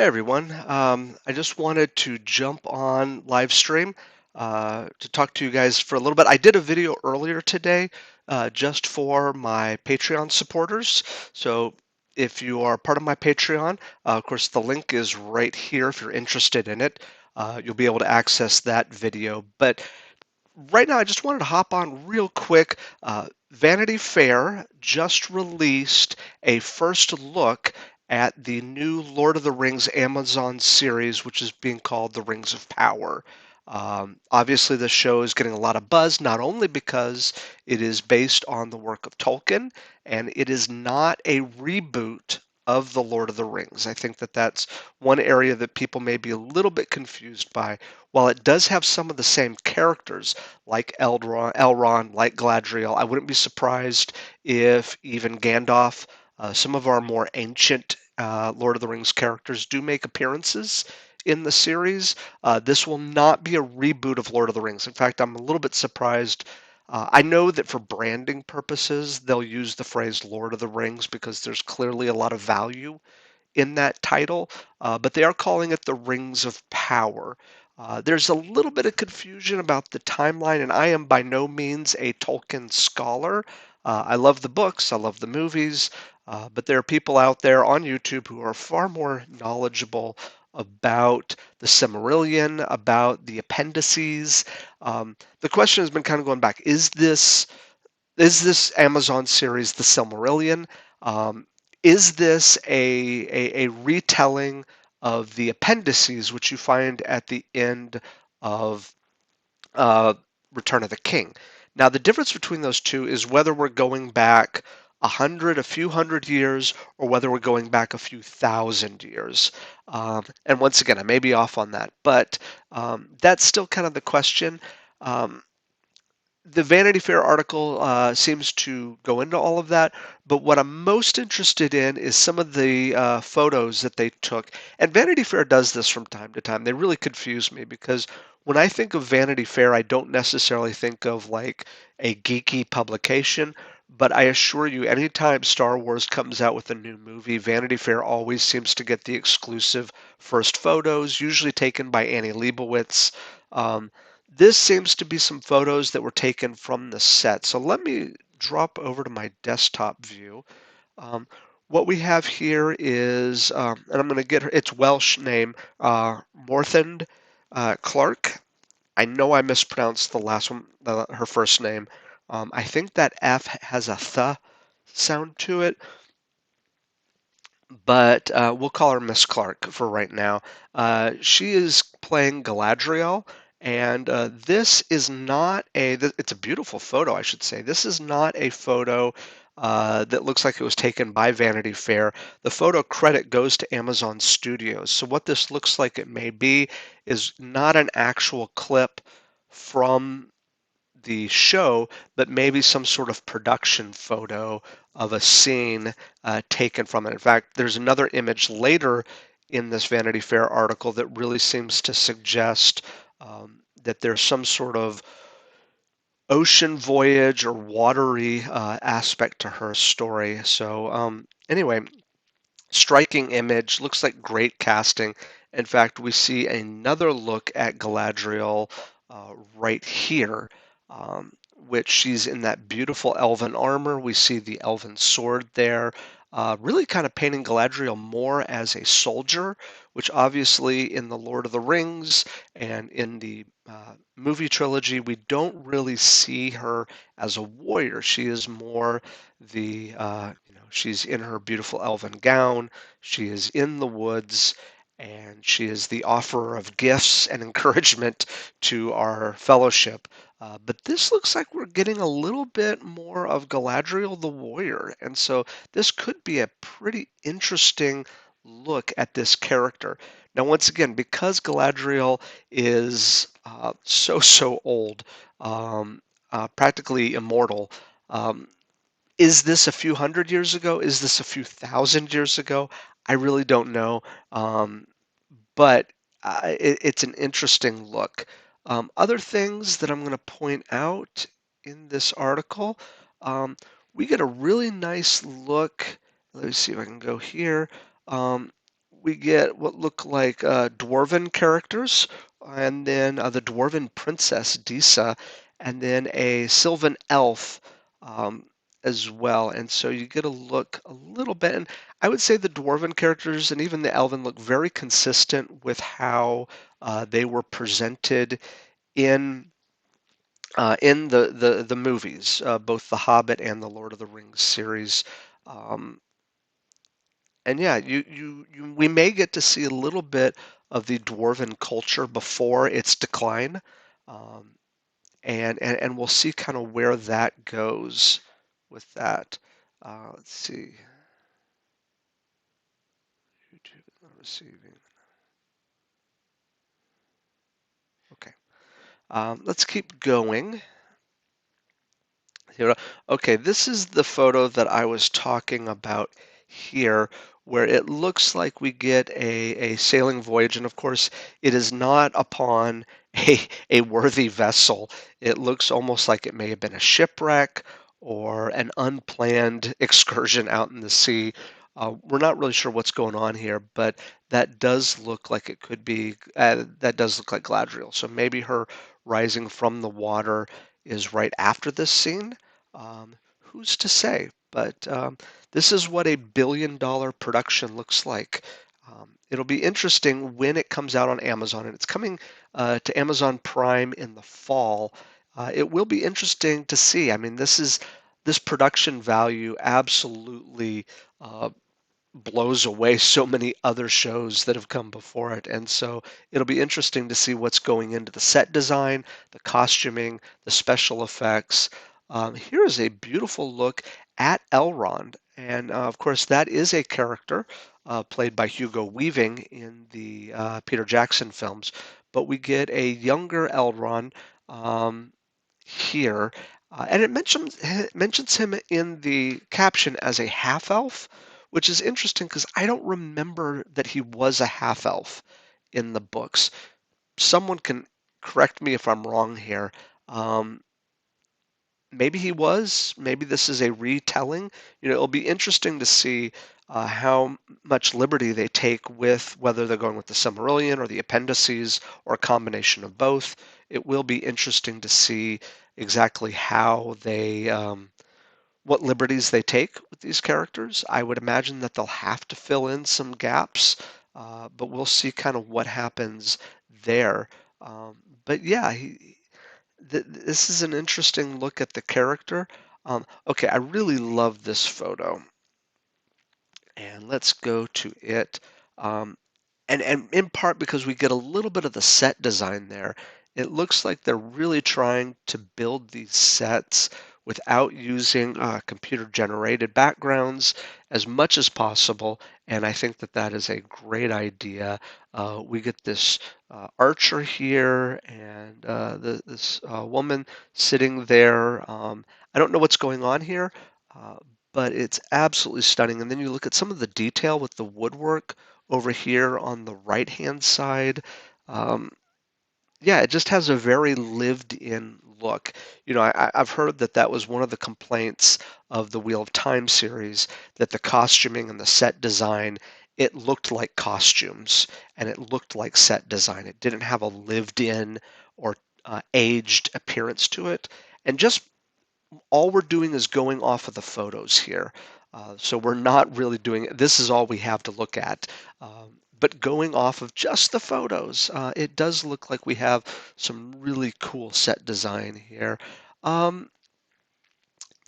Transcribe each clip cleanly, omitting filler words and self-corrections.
Hey everyone, I just wanted to jump on live stream to talk to you guys for a little bit. I did a video earlier today just for my Patreon supporters. So if you are part of my Patreon, of course the link is right here if you're interested in it. You'll be able to access that video. But right now I just wanted to hop on real quick. Vanity Fair just released a first look at the new Lord of the Rings Amazon series, which is being called The Rings of Power. Obviously, the show is getting a lot of buzz, not only because it is based on the work of Tolkien, and it is not a reboot of The Lord of the Rings. I think that that's one area that people may be a little bit confused by. While it does have some of the same characters, like Elrond, like Galadriel, I wouldn't be surprised if even Gandalf, some of our more ancient Lord of the Rings characters do make appearances in the series. This will not be a reboot of Lord of the Rings. In fact, I'm a little bit surprised. I know that for branding purposes, they'll use the phrase Lord of the Rings because there's clearly a lot of value in that title, but they are calling it the Rings of Power. There's a little bit of confusion about the timeline, and I am by no means a Tolkien scholar. I love the books, I love the movies, but there are people out there on YouTube who are far more knowledgeable about the Silmarillion, about the appendices. The question has been kind of going back: is this Amazon series the Silmarillion? Um, is this a retelling of the appendices, which you find at the end of uh, Return of the King? Now, the difference between those two is whether we're going back a few hundred years, or whether we're going back a few thousand years. And once again, I may be off on that, but that's still kind of the question. Um, the Vanity Fair article seems to go into all of that, but what I'm most interested in is some of the photos that they took. And Vanity Fair does this from time to time. They really confuse me because when I think of Vanity Fair, I don't necessarily think of like a geeky publication. But I assure you, anytime Star Wars comes out with a new movie, Vanity Fair always seems to get the exclusive first photos, usually taken by Annie Leibovitz. Um, this seems to be some photos that were taken from the set. So let me drop over to my desktop view. Um, what we have here is, and I'm going to get her, it's Welsh name, Morthend Clark. I know I mispronounced the last one, her first name. I think that F has a th sound to it, but we'll call her Miss Clark for right now. She is playing Galadriel, and this is not it's a beautiful photo, I should say. This is not a photo that looks like it was taken by Vanity Fair. The photo credit goes to Amazon Studios. So what this looks like it may be is not an actual clip from the show, but maybe some sort of production photo of a scene taken from it. In fact, there's another image later in this Vanity Fair article that really seems to suggest that there's some sort of ocean voyage or watery aspect to her story. So, anyway, striking image, looks like great casting. In fact, we see another look at Galadriel right here, which she's in that beautiful elven armor. We see the elven sword there, really kind of painting Galadriel more as a soldier, which obviously in the Lord of the Rings and in the movie trilogy, we don't really see her as a warrior. She is more she's in her beautiful elven gown, she is in the woods, and she is the offerer of gifts and encouragement to our fellowship. But this looks like we're getting a little bit more of Galadriel the warrior, and so this could be a pretty interesting look at this character. Now, once again, because Galadriel is so old, practically immortal, um, is this a few hundred years ago? Is this a few thousand years ago? I really don't know. Um, but it's an interesting look. Other things that I'm going to point out in this article, um, we get a really nice look. Let me see if I can go here. Um, we get what look like dwarven characters, and then the dwarven princess Disa, and then a sylvan elf um, as well. And so you get a look a little bit, and I would say the dwarven characters and even the elven look very consistent with how they were presented in in the movies, both the Hobbit and the Lord of the Rings series. Um, and yeah, we may get to see a little bit of the dwarven culture before its decline, um, and we'll see kind of where that goes with that. Let's see. YouTube is not receiving. Okay. Let's keep going. Here, okay, this is the photo that I was talking about here, where it looks like we get a sailing voyage, and of course, it is not upon a worthy vessel. It looks almost like it may have been a shipwreck or an unplanned excursion out in the sea. We're not really sure what's going on here, but that does look like it could be, that does look like Gladriel. So maybe her rising from the water is right after this scene. Who's to say? But this is what a $1 billion production looks like. It'll be interesting when it comes out on Amazon, and it's coming to Amazon Prime in the fall. It will be interesting to see. I mean, this production value absolutely uh, blows away so many other shows that have come before it. And so it'll be interesting to see what's going into the set design, the costuming, the special effects. Here is a beautiful look at Elrond. And of course, that is a character played by Hugo Weaving in the Peter Jackson films. But we get a younger Elrond um, here. And it mentions him in the caption as a half elf, which is interesting because I don't remember that he was a half elf in the books. Someone can correct me if I'm wrong here. Um, Maybe he was. Maybe this is a retelling. It'll be interesting to see how much liberty they take with whether they're going with the Silmarillion or the appendices or a combination of both. It will be interesting to see exactly how they what liberties they take with these characters. I would imagine that they'll have to fill in some gaps, but we'll see kind of what happens there. But yeah, this is an interesting look at the character. Okay, I really love this photo, and let's go to it. Um, and in part because we get a little bit of the set design there. It looks like they're really trying to build these sets without using computer generated backgrounds as much as possible, and I think that that is a great idea. We get this archer here and this woman sitting there. I don't know what's going on here, uh, but it's absolutely stunning. And then you look at some of the detail with the woodwork over here on the right hand side. Um, yeah, it just has a very lived in look. I've heard that that was one of the complaints of the Wheel of Time series, that the costuming and the set design, it looked like costumes and it looked like set design. It didn't have a lived in or aged appearance to it. And just all we're doing is going off of the photos here. So we're not really doing it. This is all we have to look at. But going off of just the photos, it does look like we have some really cool set design here. Um,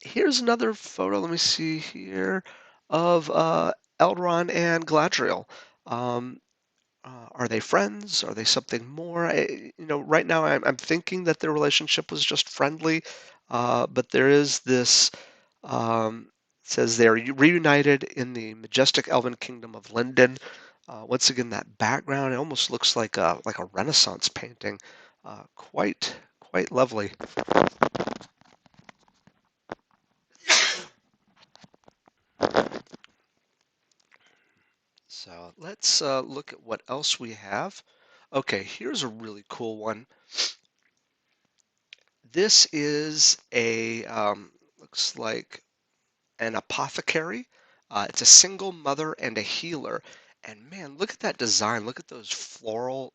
Here's another photo. Let me see here of Elrond and Gladriel. Um, are they friends? Are they something more? Right now I'm thinking that their relationship was just friendly, but there is this. Um, says they're reunited in the majestic elven kingdom of Linden. Once again, that background, it almost looks like a Renaissance painting. Quite lovely. So let's look at what else we have. Okay, here's a really cool one. This is a looks like an apothecary. It's a single mother and a healer. And man, look at that design. Look at those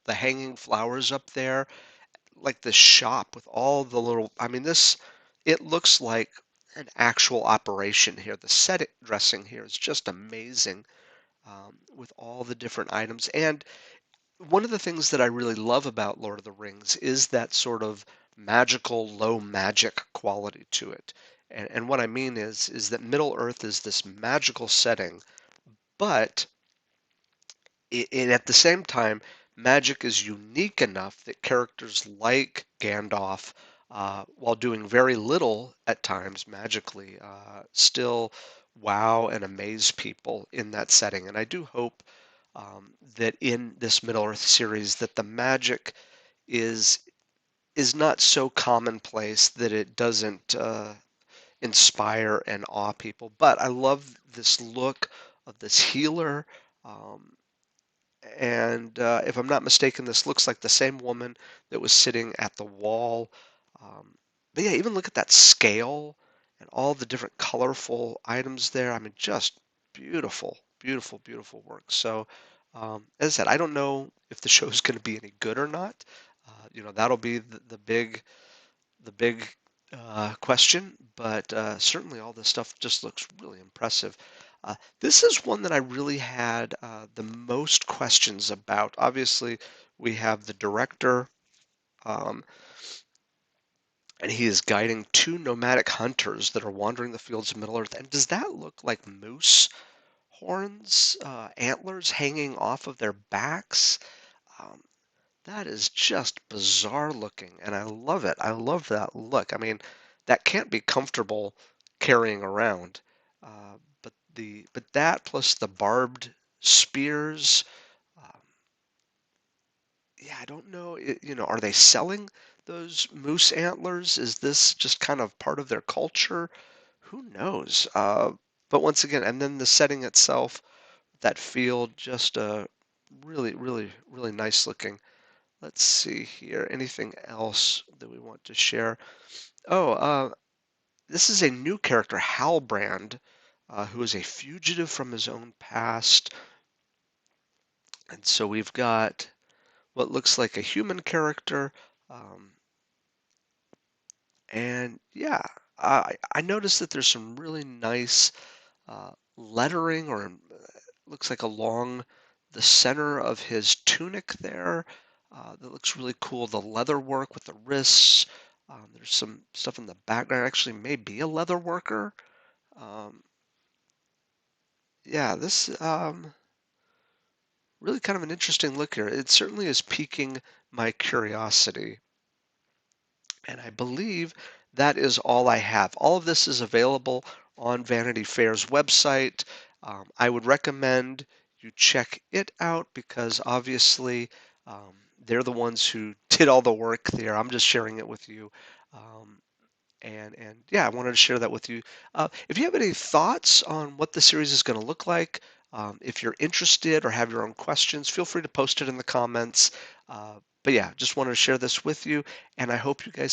the hanging flowers up there, like the shop with all the little, I mean, it looks like an actual operation here. The set dressing here is just amazing, with all the different items. And one of the things that I really love about Lord of the Rings is that sort of magical, low magic quality to it. And what I mean is that Middle Earth is this magical setting, but and at the same time, magic is unique enough that characters like Gandalf, while doing very little at times magically, still wow and amaze people in that setting. And I do hope, that in this Middle Earth series, that the magic is is not so commonplace that it doesn't inspire and awe people. But I love this look of this healer. Um, and if I'm not mistaken, this looks like the same woman that was sitting at the wall. Um, but yeah, even look at that scale and all the different colorful items there. I mean, just beautiful, beautiful, beautiful work. So, as I said, I don't know if the show is going to be any good or not. That'll be the big question, but certainly all this stuff just looks really impressive. This is one that I really had the most questions about. Obviously, we have the director, um, and he is guiding two nomadic hunters that are wandering the fields of Middle Earth. And does that look like moose horns, antlers hanging off of their backs? Um, That is just bizarre looking, and I love it. I love that look. I mean, that can't be comfortable carrying around. But that plus the barbed spears, um, yeah, I don't know. Are they selling those moose antlers? Is this just kind of part of their culture? Who knows? But once again, and then the setting itself, that field, just really, really, really nice looking. Let's see here. Anything else that we want to share? Oh, this is a new character, Halbrand, who is a fugitive from his own past. And so we've got what looks like a human character. Um, and yeah, I noticed that there's some really nice lettering, or looks like along the center of his tunic there. That looks really cool. The leather work with the wrists. There's some stuff in the background. Actually, may be a leather worker. Um, yeah, this really kind of an interesting look here. It certainly is piquing my curiosity. And I believe that is all I have. All of this is available on Vanity Fair's website. I would recommend you check it out because obviously they're the ones who did all the work there. I'm just sharing it with you. Um, and yeah, I wanted to share that with you. If you have any thoughts on what the series is going to look like, if you're interested or have your own questions, feel free to post it in the comments. But yeah, just wanted to share this with you, and I hope you guys